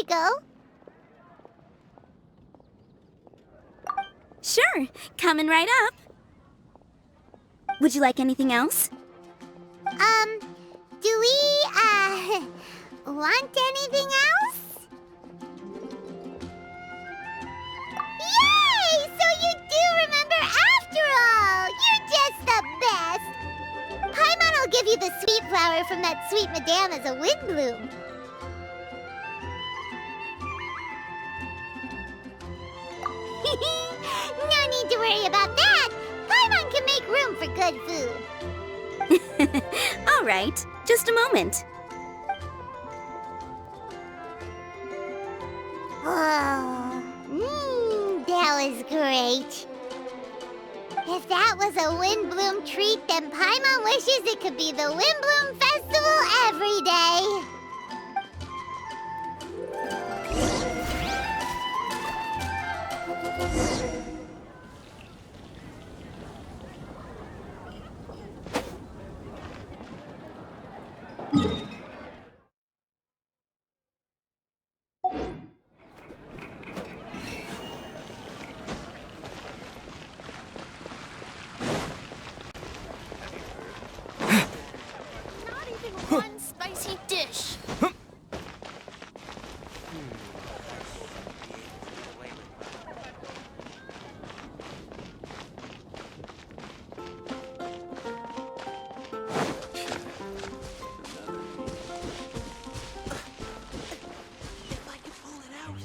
to go? Sure, coming right up. Would you like anything else? Do we, want anything else? Yay! So you do remember after all! You're just the best! Paimon will give you the sweet flower from that sweet madame as a Windblume. No need to worry about that! Paimon can make room for good food. All right, just a moment. Oh, that was great. If that was a Windblume treat, then Paimon wishes it could be the Windblume Festival every day. One spicy dish. If I could pull it out.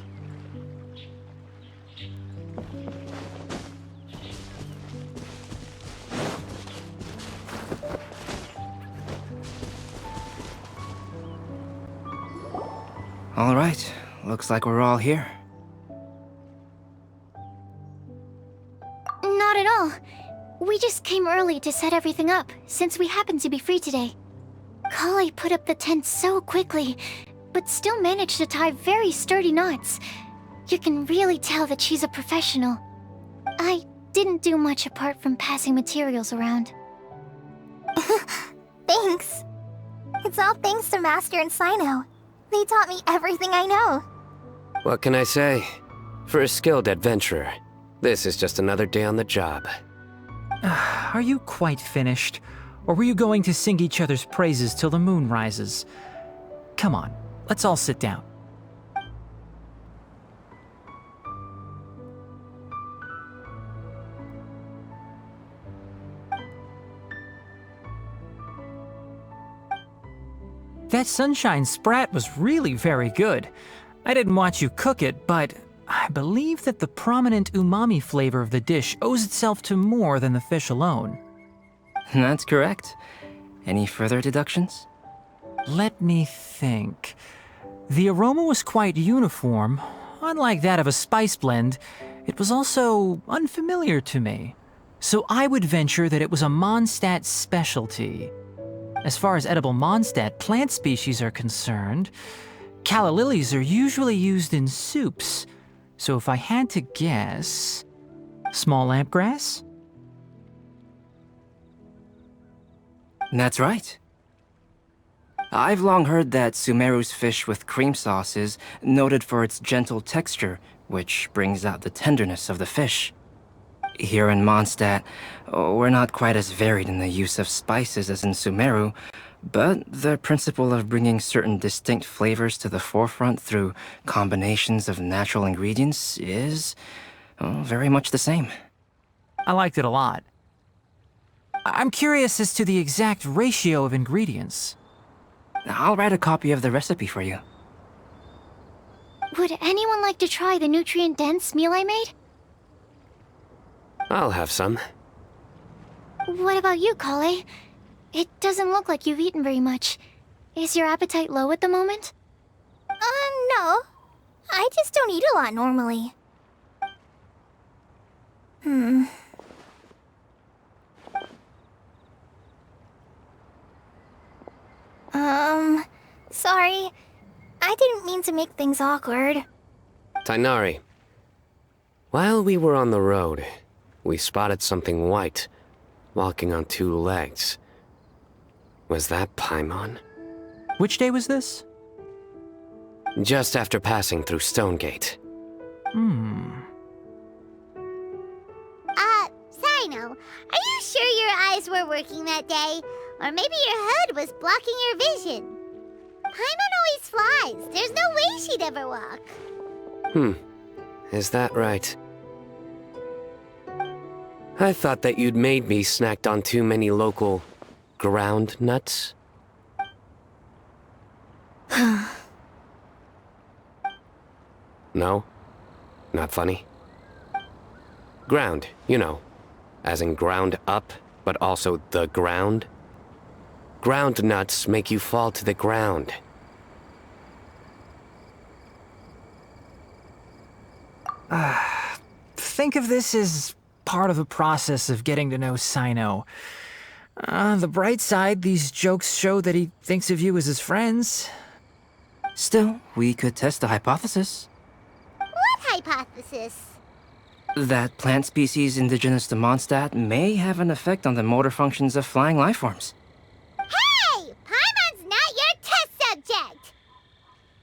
All right, looks like we're all here. Not at all. We just came early to set everything up, since we happen to be free today. Kale put up the tent so quickly, but still managed to tie very sturdy knots. You can really tell that she's a professional. I didn't do much apart from passing materials around. Thanks. It's all thanks to Master and Sino. They taught me everything I know. What can I say? For a skilled adventurer, this is just another day on the job. Are you quite finished? Or were you going to sing each other's praises till the moon rises? Come on, let's all sit down. That sunshine sprat was really very good. I didn't watch you cook it, but I believe that the prominent umami flavor of the dish owes itself to more than the fish alone. That's correct. Any further deductions? Let me think. The aroma was quite uniform. Unlike that of a spice blend, it was also unfamiliar to me. So I would venture that it was a Mondstadt specialty. As far as edible Mondstadt plant species are concerned, calla lilies are usually used in soups. So if I had to guess, small lampgrass? That's right. I've long heard that Sumeru's fish with cream sauce is noted for its gentle texture, which brings out the tenderness of the fish. Here in Mondstadt, we're not quite as varied in the use of spices as in Sumeru, but the principle of bringing certain distinct flavors to the forefront through combinations of natural ingredients is very much the same. I liked it a lot. I'm curious as to the exact ratio of ingredients. I'll write a copy of the recipe for you. Would anyone like to try the nutrient-dense meal I made? I'll have some. What about you, Kale? It doesn't look like you've eaten very much. Is your appetite low at the moment? No. I just don't eat a lot normally. Sorry. I didn't mean to make things awkward. Tainari, while we were on the road, we spotted something white, walking on two legs. Was that Paimon? Which day was this? just after passing through Stonegate. Sino, are you sure your eyes were working that day? Or maybe your hood was blocking your vision? Paimon always flies. There's no way she'd ever walk. Is that right? I thought that you'd made me snacked on too many local ground nuts. No? Not funny? Ground, you know. As in ground up, but also the ground. Ground nuts make you fall to the ground. Think of this as part of the process of getting to know Sino. The bright side, these jokes show that he thinks of you as his friends. Still, we could test the hypothesis. What hypothesis? That plant species indigenous to Mondstadt may have an effect on the motor functions of flying lifeforms. Hey! Paimon's not your test subject!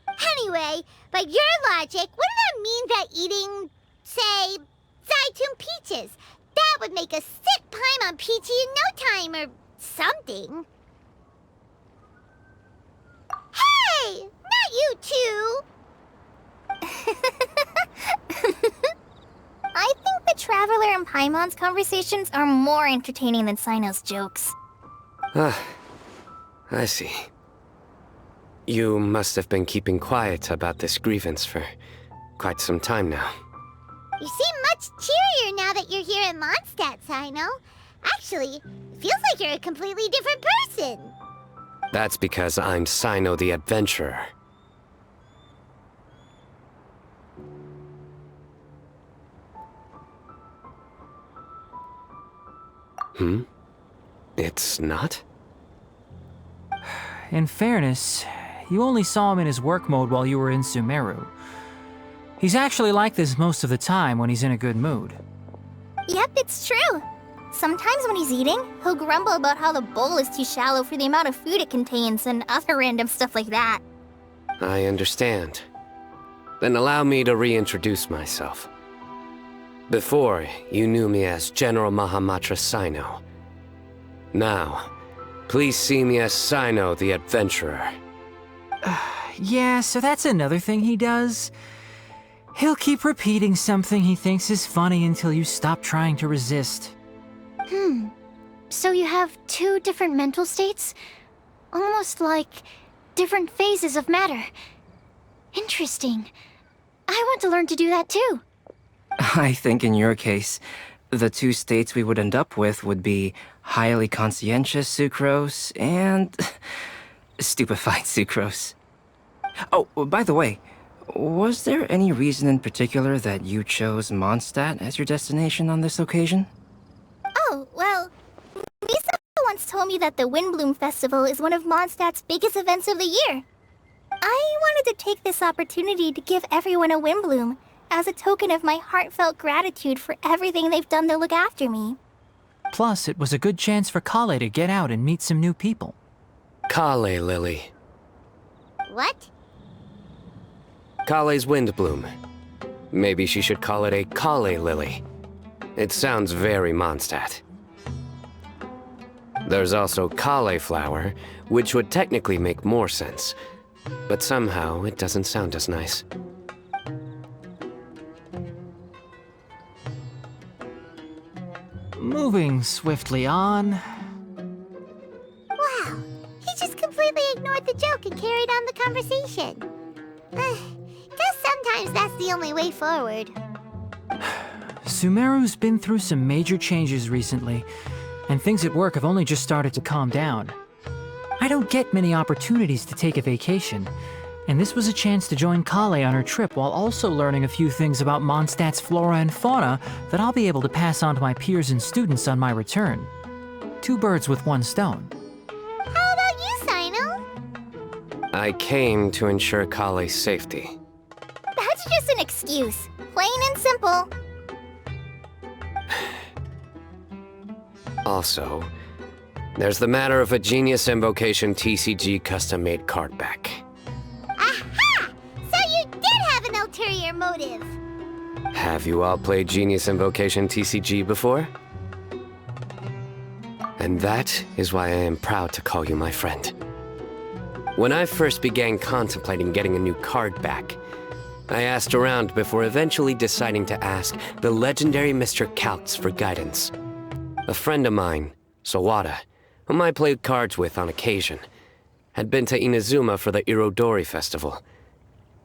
Anyway, by your logic, wouldn't that mean that eating, say, Zaitun peaches, that would make a sick Paimon peachy in no time or something? Hey! Not you two! I think the Traveler and Paimon's conversations are more entertaining than Sino's jokes. I see. You must have been keeping quiet about this grievance for quite some time now. You seem much cheerier now that you're here in Mondstadt, Sino. Actually, it feels like you're a completely different person. That's because I'm Sino the Adventurer. It's not? In fairness, you only saw him in his work mode while you were in Sumeru. He's actually like this most of the time when he's in a good mood. Yep, it's true. Sometimes when he's eating, he'll grumble about how the bowl is too shallow for the amount of food it contains and other random stuff like that. I understand. Then allow me to reintroduce myself. Before, you knew me as General Mahamatra Sino. Now, please see me as Sino the Adventurer. Yeah, so that's another thing he does. He'll keep repeating something he thinks is funny until you stop trying to resist. So you have two different mental states? Almost like different phases of matter. Interesting. I want to learn to do that too. I think in your case, the two states we would end up with would be highly conscientious sucrose and stupefied sucrose. Oh, by the way, was there any reason in particular that you chose Mondstadt as your destination on this occasion? Oh, well, Misa once told me that the Windblume Festival is one of Mondstadt's biggest events of the year. I wanted to take this opportunity to give everyone a Windblume, as a token of my heartfelt gratitude for everything they've done to look after me. Plus, it was a good chance for Kale to get out and meet some new people. Kale Lily. What? Kale's Windblume. Maybe she should call it a Kale Lily. It sounds very Mondstadt. There's also cauliflower, which would technically make more sense, but somehow it doesn't sound as nice. Moving swiftly on. Wow, he just completely ignored the joke and carried on the conversation. Guess sometimes that's the only way forward. Sumeru's been through some major changes recently, and things at work have only just started to calm down. I don't get many opportunities to take a vacation, and this was a chance to join Kale on her trip while also learning a few things about Mondstadt's flora and fauna that I'll be able to pass on to my peers and students on my return. Two birds with one stone. How about you, Sino? I came to ensure Kale's safety. That's just an excuse. Plain and simple. Also, there's the matter of a Genius Invocation TCG custom-made card back. Aha! So Have you all played Genius Invocation TCG before? And that is why I am proud to call you my friend. When I first began contemplating getting a new card back, I asked around before eventually deciding to ask the legendary Mr. Calx for guidance. A friend of mine, Sawada, whom I played cards with on occasion, had been to Inazuma for the Irodori festival.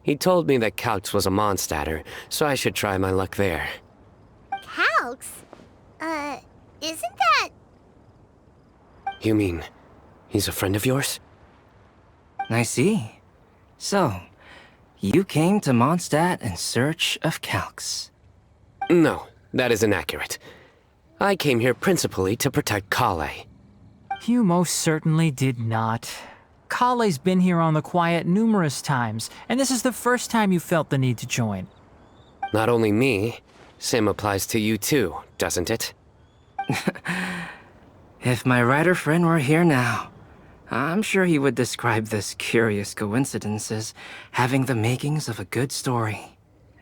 He told me that Calx was a Mondstatter, so I should try my luck there. Calx? Isn't that... You mean, he's a friend of yours? I see. So, you came to Mondstadt in search of Calx. No, that is inaccurate. I came here principally to protect Kale. You most certainly did not. Kale's been here on the quiet numerous times, and this is the first time you felt the need to join. Not only me, same applies to you too, doesn't it? If my writer friend were here now, I'm sure he would describe this curious coincidence as having the makings of a good story.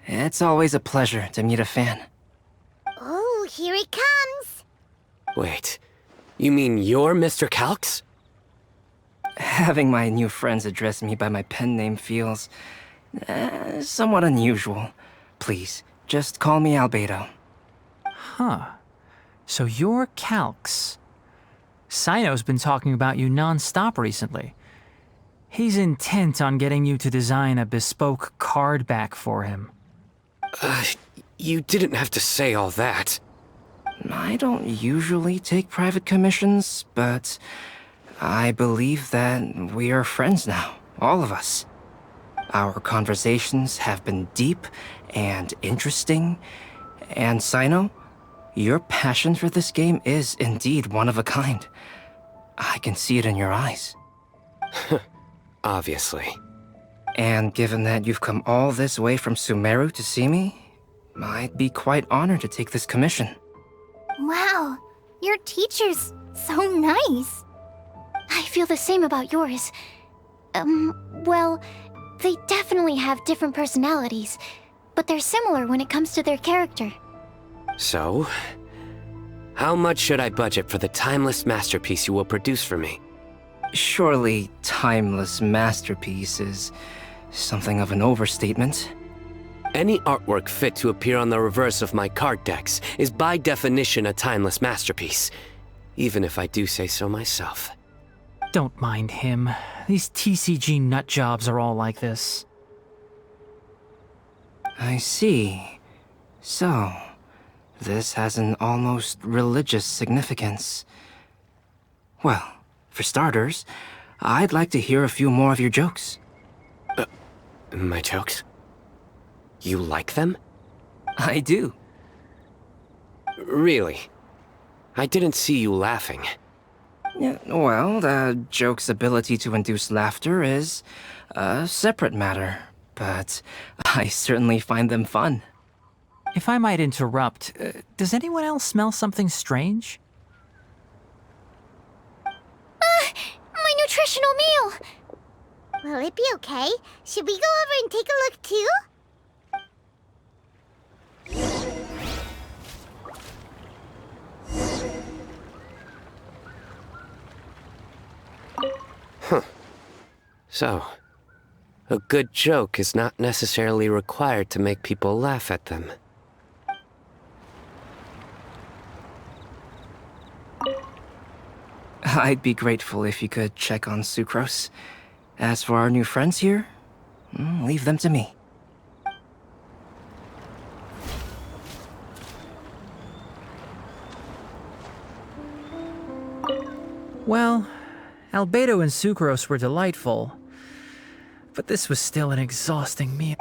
It's always a pleasure to meet a fan. Oh, here it comes! Wait, you mean you're Mr. Calx? Having my new friends address me by my pen name feels... somewhat unusual. Please, just call me Albedo. Huh. So you're Calx. Sino's been talking about you non-stop recently. He's intent on getting you to design a bespoke card back for him. You didn't have to say all that. I don't usually take private commissions, but I believe that we are friends now, all of us. Our conversations have been deep and interesting, and Sino, your passion for this game is indeed one of a kind. I can see it in your eyes. Obviously. And given that you've come all this way from Sumeru to see me, I'd be quite honored to take this commission. Wow, your teacher's so nice. I feel the same about yours. Well, they definitely have different personalities, but they're similar when it comes to their character. So, how much should I budget for the timeless masterpiece you will produce for me? Surely timeless masterpiece is something of an overstatement. Any artwork fit to appear on the reverse of my card decks is by definition a timeless masterpiece, even if I do say so myself. Don't mind him. These TCG nutjobs are all like this. I see. So, this has an almost religious significance. Well, for starters, I'd like to hear a few more of your jokes. My jokes? You like them? I do. Really? I didn't see you laughing. Yeah, well, the joke's ability to induce laughter is a separate matter, but I certainly find them fun. If I might interrupt, does anyone else smell something strange? My nutritional meal! Will it be okay? Should we go over and take a look too? So, a good joke is not necessarily required to make people laugh at them. I'd be grateful if you could check on Sucrose. As for our new friends here, leave them to me. Well, Albedo and Sucrose were delightful, but this was still an exhausting meal.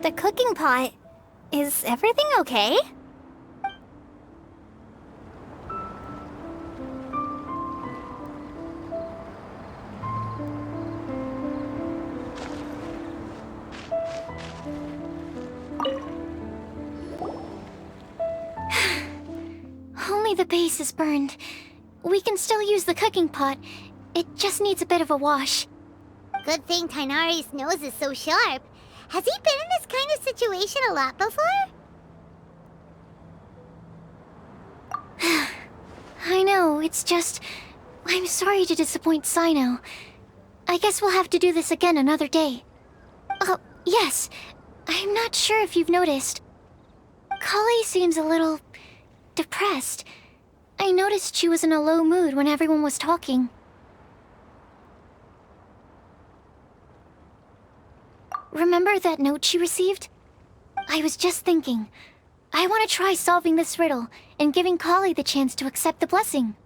The cooking pot. Is everything okay? Only the base is burned. We can still use the cooking pot It just needs a bit of a wash. Good thing Tainari's nose is so sharp. Has he been in this kind of situation a lot before? I know, it's just... I'm sorry to disappoint Sino. I guess we'll have to do this again another day. Oh, yes. I'm not sure if you've noticed. Kali seems a little... depressed. I noticed she was in a low mood when everyone was talking. Remember that note she received? I was just thinking. I want to try solving this riddle and giving Kali the chance to accept the blessing.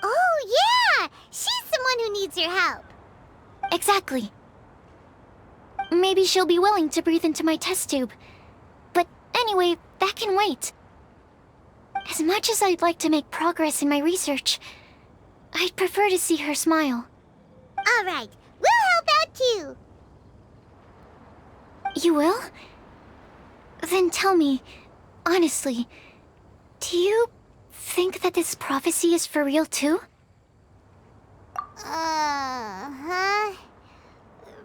Oh, yeah! She's someone who needs your help. Exactly. Maybe she'll be willing to breathe into my test tube. But anyway, that can wait. As much as I'd like to make progress in my research, I'd prefer to see her smile. All right, we'll help out too. You will? Then tell me, honestly, do you think that this prophecy is for real too? Huh?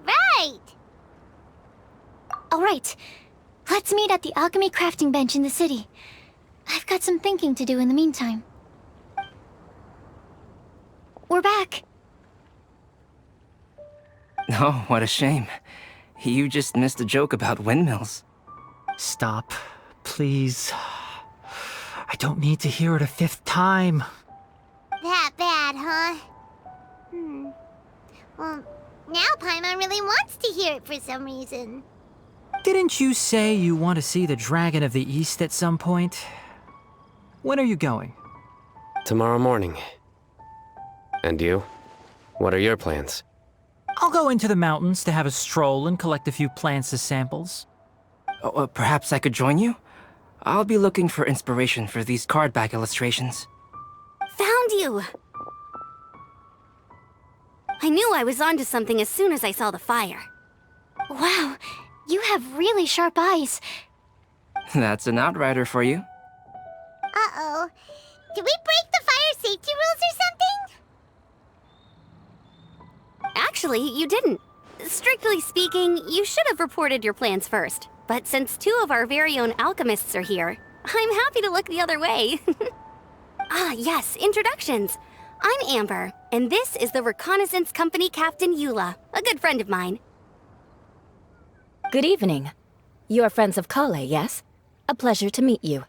Right! Alright, let's meet at the alchemy crafting bench in the city. I've got some thinking to do in the meantime. We're back. Oh, what a shame. You just missed a joke about windmills. Stop, please. I don't need to hear it a fifth time. That bad, huh? Well, now Paimon really wants to hear it for some reason. Didn't you say you want to see the Dragon of the East at some point? When are you going? Tomorrow morning. And you? What are your plans? I'll go into the mountains to have a stroll and collect a few plants as samples. Oh, perhaps I could join you? I'll be looking for inspiration for these card back illustrations. Found you! I knew I was onto something as soon as I saw the fire. Wow, you have really sharp eyes. That's an outrider for you. Uh-oh. Did we break the fire safety rules or something? Actually, you didn't. Strictly speaking, you should have reported your plans first. But since two of our very own alchemists are here, I'm happy to look the other way. Ah, yes, introductions. I'm Amber, and this is the Reconnaissance Company Captain Eula, a good friend of mine. Good evening. You are friends of Kale, yes? A pleasure to meet you.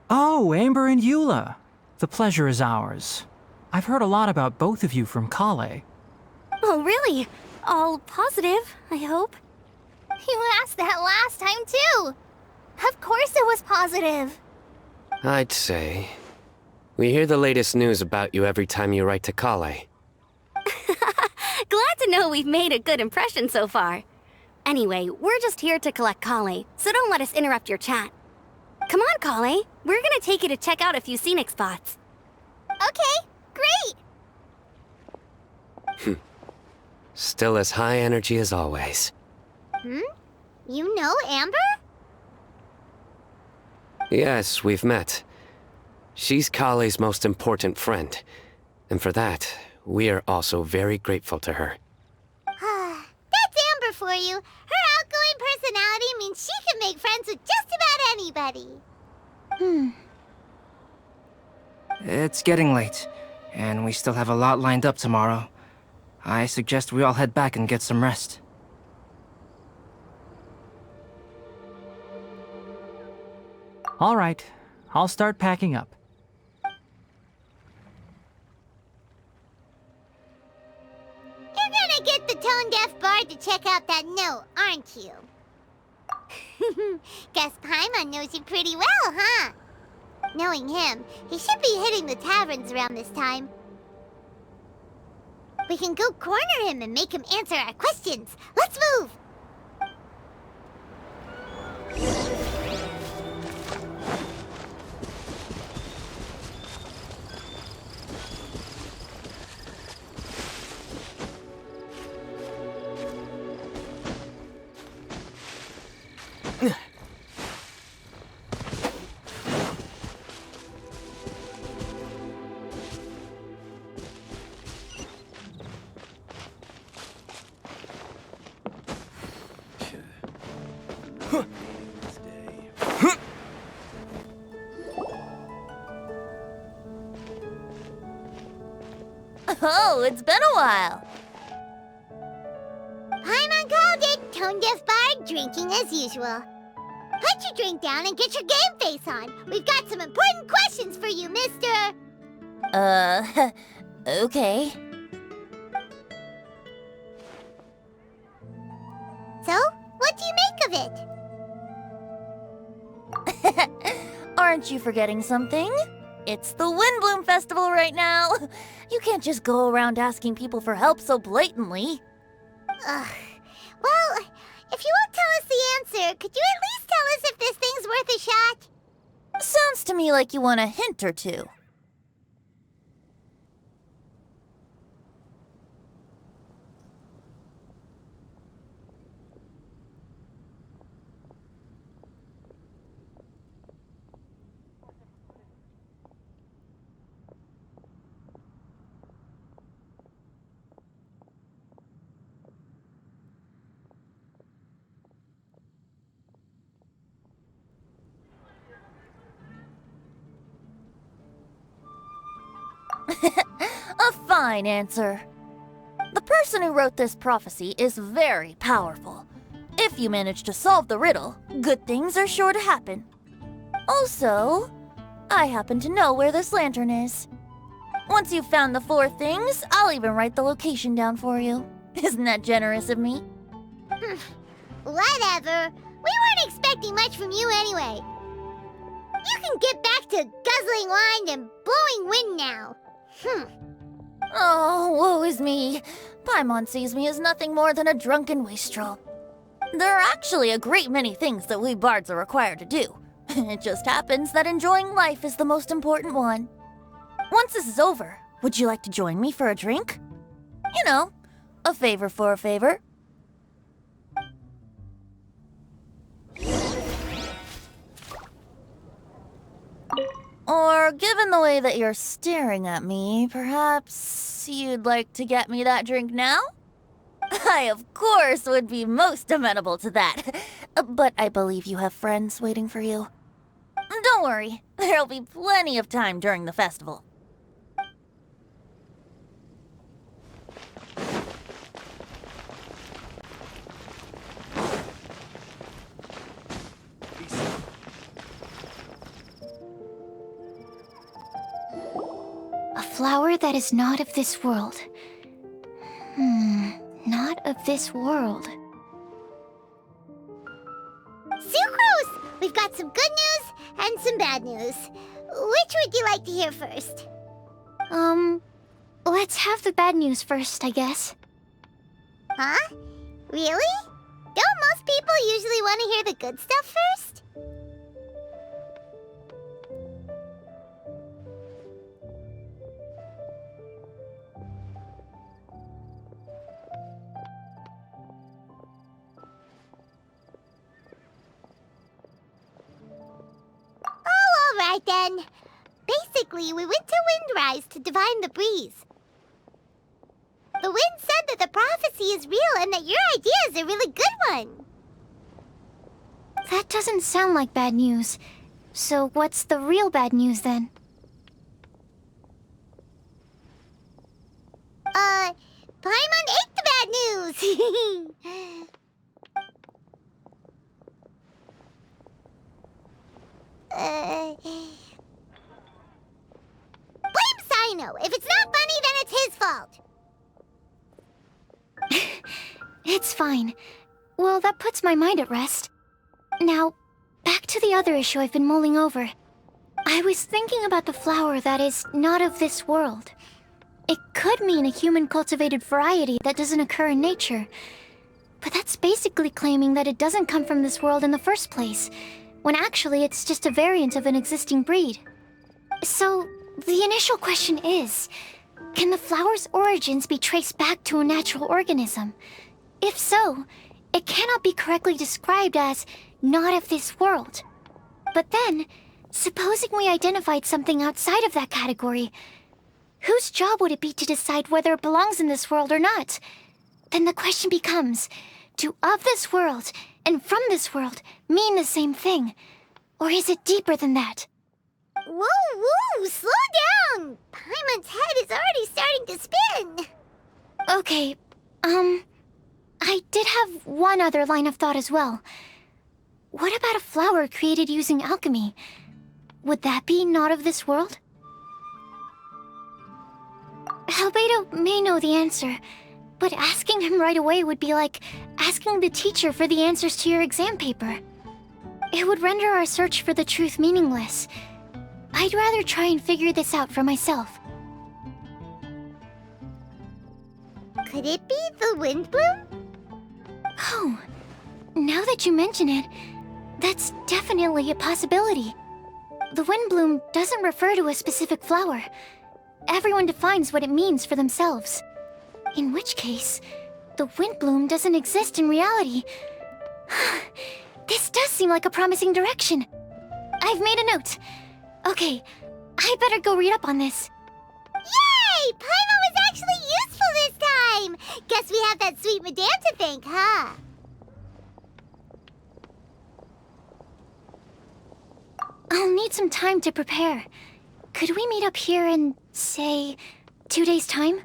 Oh, Amber and Eula. The pleasure is ours. I've heard a lot about both of you from Kale. Oh, really? All positive, I hope. You asked that last time, too. Of course it was positive. I'd say... we hear the latest news about you every time you write to Kale. Glad to know we've made a good impression so far. Anyway, we're just here to collect Kale, so don't let us interrupt your chat. Come on, Kale. We're gonna take you to check out a few scenic spots. Okay, great. Still as high energy as always. You know Amber? Yes, we've met. She's Kale's most important friend. And for that, we are also very grateful to her. That's Amber for you. Her outgoing personality means she can make friends with just about anybody. It's getting late, and we still have a lot lined up tomorrow. I suggest we all head back and get some rest. All right, I'll start packing up. You're gonna get the tone-deaf bard to check out that note, aren't you? Guess Paimon knows you pretty well, huh? Knowing him, he should be hitting the taverns around this time. We can go corner him and make him answer our questions. Let's move! Oh, it's been a while. Paimon called it. Tone Deaf Bard drinking as usual. Put your drink down and get your game face on. We've got some important questions for you, mister. Okay. So, what do you make of it? Aren't you forgetting something? It's the Windblume Festival right now. You can't just go around asking people for help so blatantly. Ugh. Well, if you won't tell us the answer, could you at least tell us if this thing's worth a shot? Sounds to me like you want a hint or two. A fine answer. The person who wrote this prophecy is very powerful. If you manage to solve the riddle, good things are sure to happen. Also, I happen to know where this lantern is. Once you've found the 4 things, I'll even write the location down for you. Isn't that generous of me? Whatever. We weren't expecting much from you anyway. You can get back to guzzling wine and blowing wind now. Oh, woe is me. Paimon sees me as nothing more than a drunken wastrel. There are actually a great many things that we bards are required to do. It just happens that enjoying life is the most important one. Once this is over, would you like to join me for a drink? You know, a favor for a favor. Or, given the way that you're staring at me, perhaps you'd like to get me that drink now? I, of course, would be most amenable to that. But I believe you have friends waiting for you. Don't worry, there'll be plenty of time during the festival. A flower that is not of this world. Not of this world. Sucrose! We've got some good news and some bad news. Which would you like to hear first? Let's have the bad news first, I guess. Huh? Really? Don't most people usually want to hear the good stuff first? Oh, all right then. Basically, we went to Windrise to divine the breeze. The wind said that the prophecy is real and that your idea is a really good one. That doesn't sound like bad news. So what's the real bad news then? Paimon ate the bad news! Blame Sino! If it's not funny, then it's his fault! It's fine. Well, that puts my mind at rest. Now, back to the other issue I've been mulling over. I was thinking about the flower that is not of this world. It could mean a human-cultivated variety that doesn't occur in nature. But that's basically claiming that it doesn't come from this world in the first place, when actually it's just a variant of an existing breed. So, the initial question is, can the flower's origins be traced back to a natural organism? If so, it cannot be correctly described as not of this world. But then, supposing we identified something outside of that category, whose job would it be to decide whether it belongs in this world or not? Then the question becomes, do of this world and from this world mean the same thing? Or is it deeper than that? Whoa, whoa, slow down! Paimon's head is already starting to spin. Okay, I did have one other line of thought as well. What about a flower created using alchemy? Would that be not of this world? Albedo may know the answer, but asking him right away would be like asking the teacher for the answers to your exam paper. It would render our search for the truth meaningless. I'd rather try and figure this out for myself. Could it be the Windblume? Oh, now that you mention it, that's definitely a possibility. The Windblume doesn't refer to a specific flower. Everyone defines what it means for themselves. In which case, the Windblume doesn't exist in reality. This does seem like a promising direction. I've made a note. Okay, I better go read up on this. Yay! Paimon was actually useful this time! Guess we have that sweet madame to thank, huh? I'll need some time to prepare. Could we meet up here in, say, 2 days' time?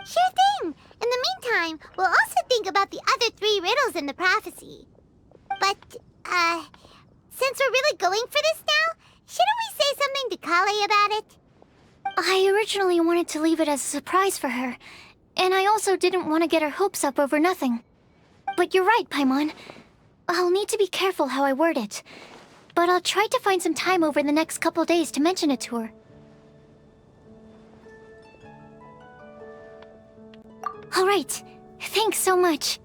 Sure thing! In the meantime, we'll also think about the other 3 riddles in the prophecy. But, since we're really going for this now, shouldn't we say something to Kale about it? I originally wanted to leave it as a surprise for her, and I also didn't want to get her hopes up over nothing. But you're right, Paimon. I'll need to be careful how I word it. But I'll try to find some time over the next couple days to mention it to her. All right. Thanks so much.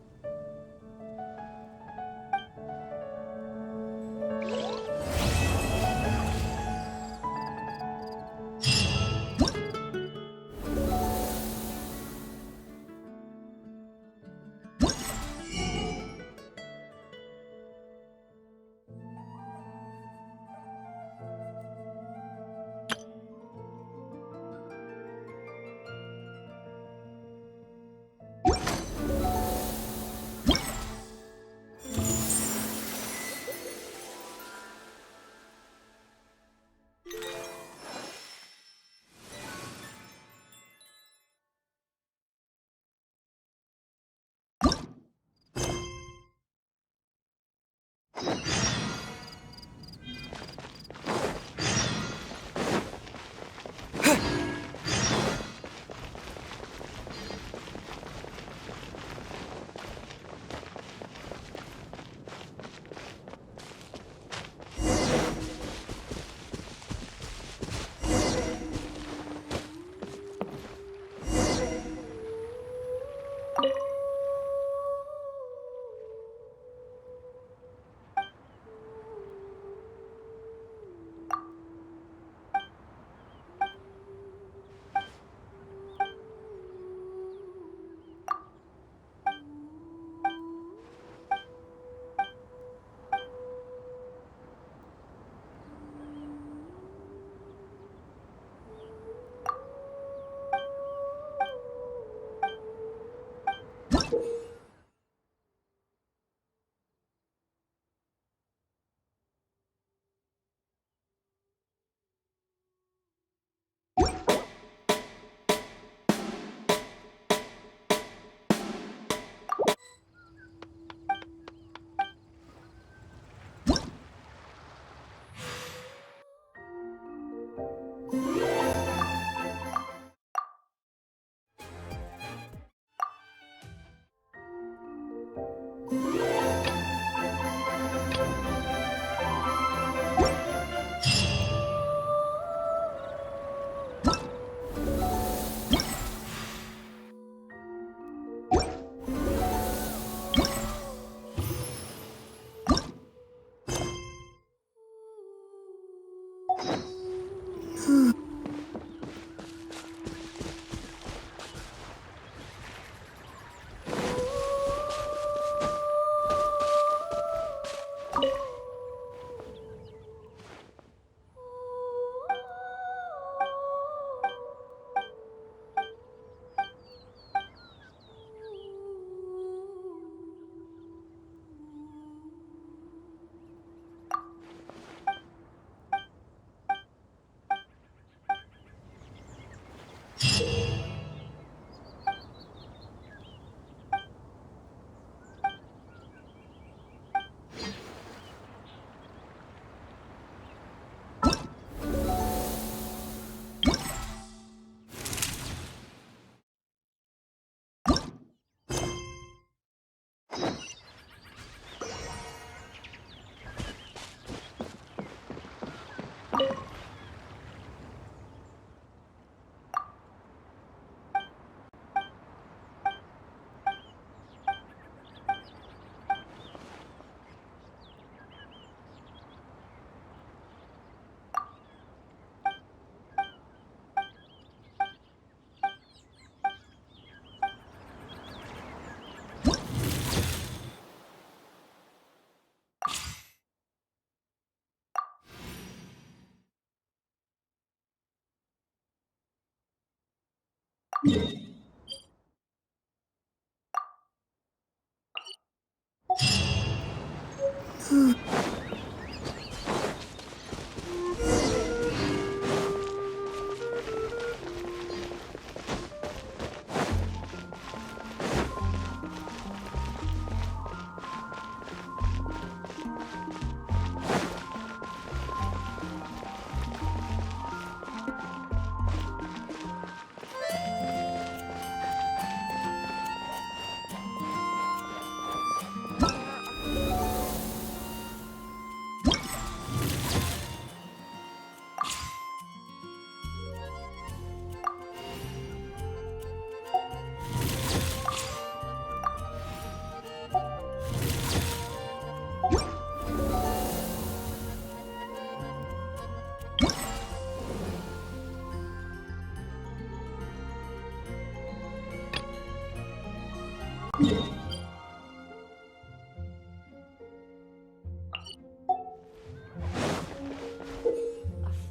A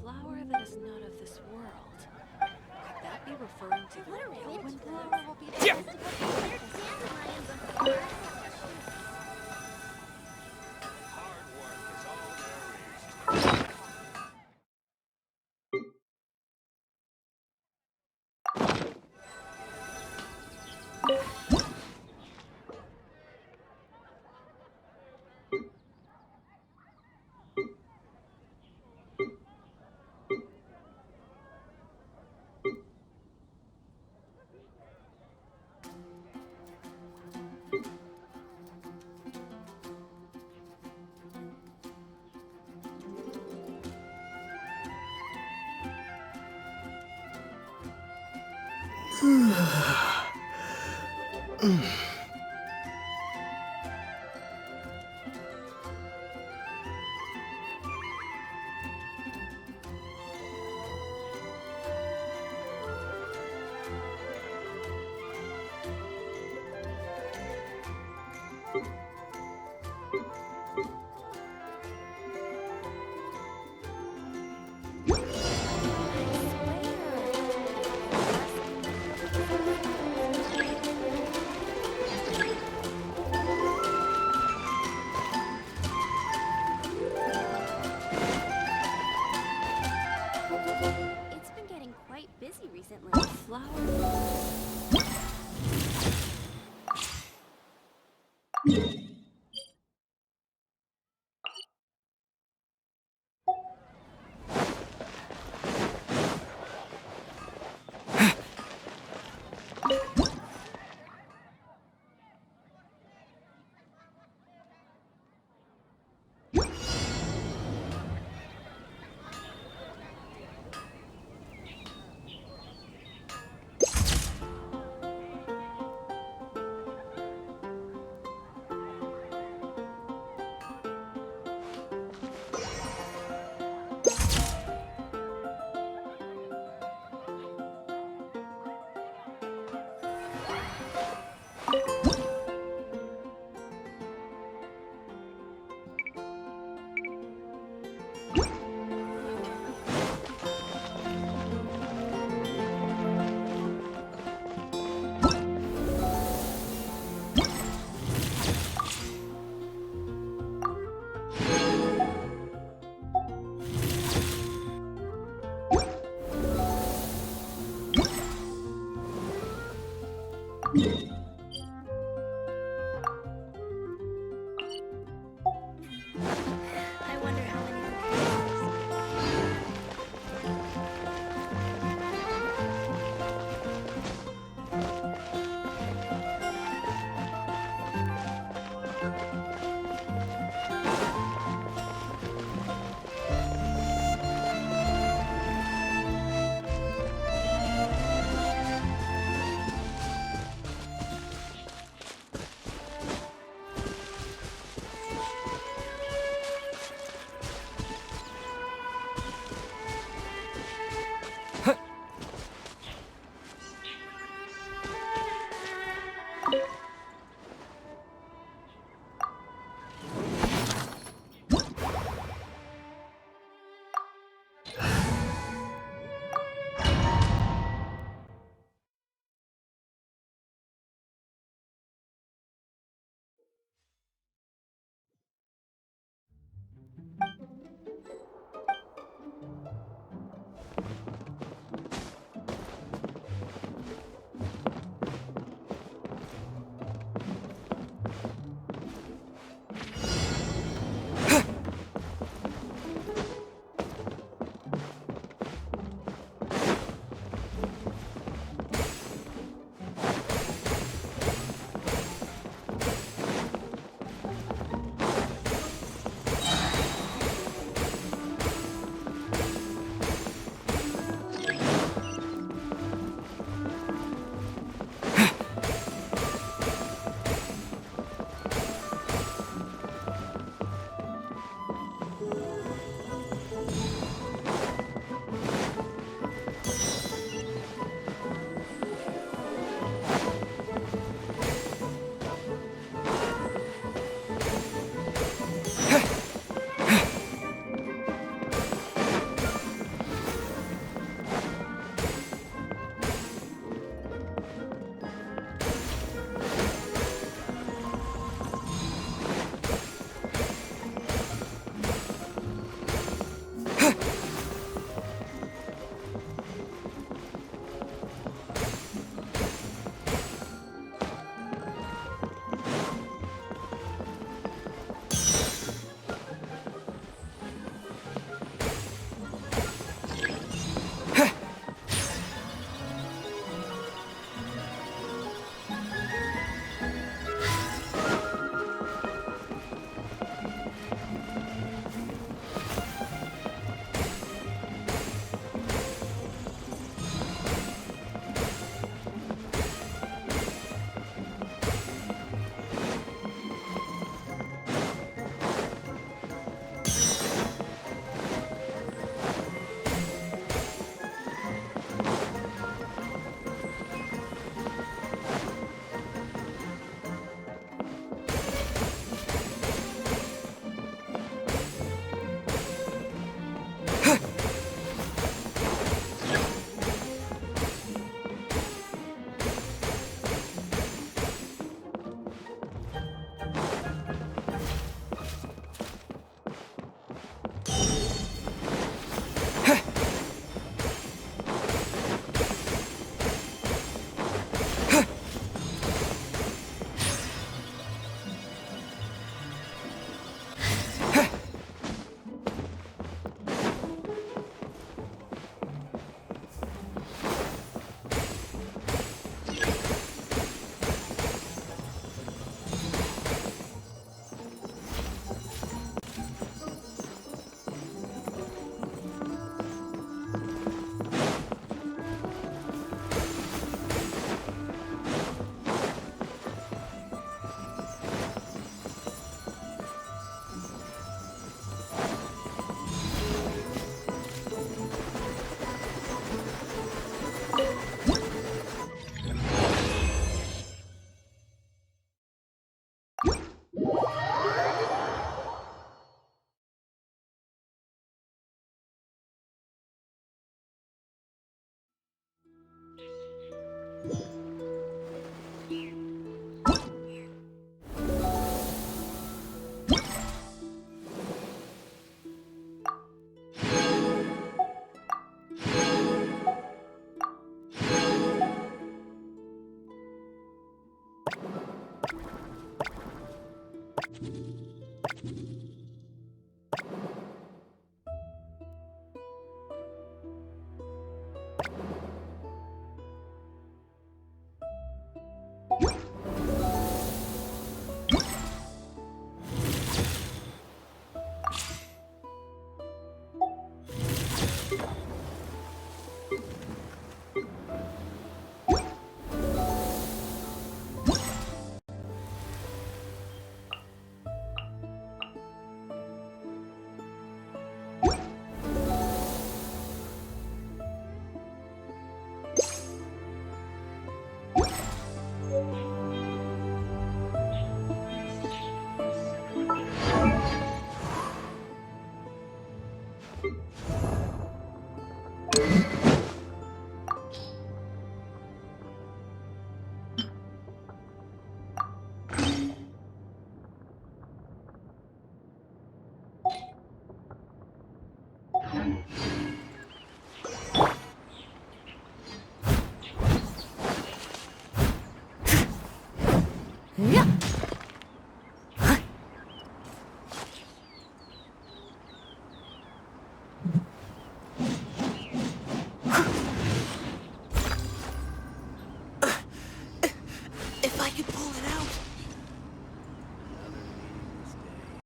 flower that is not of this world. Could that be referring to the real Windblume?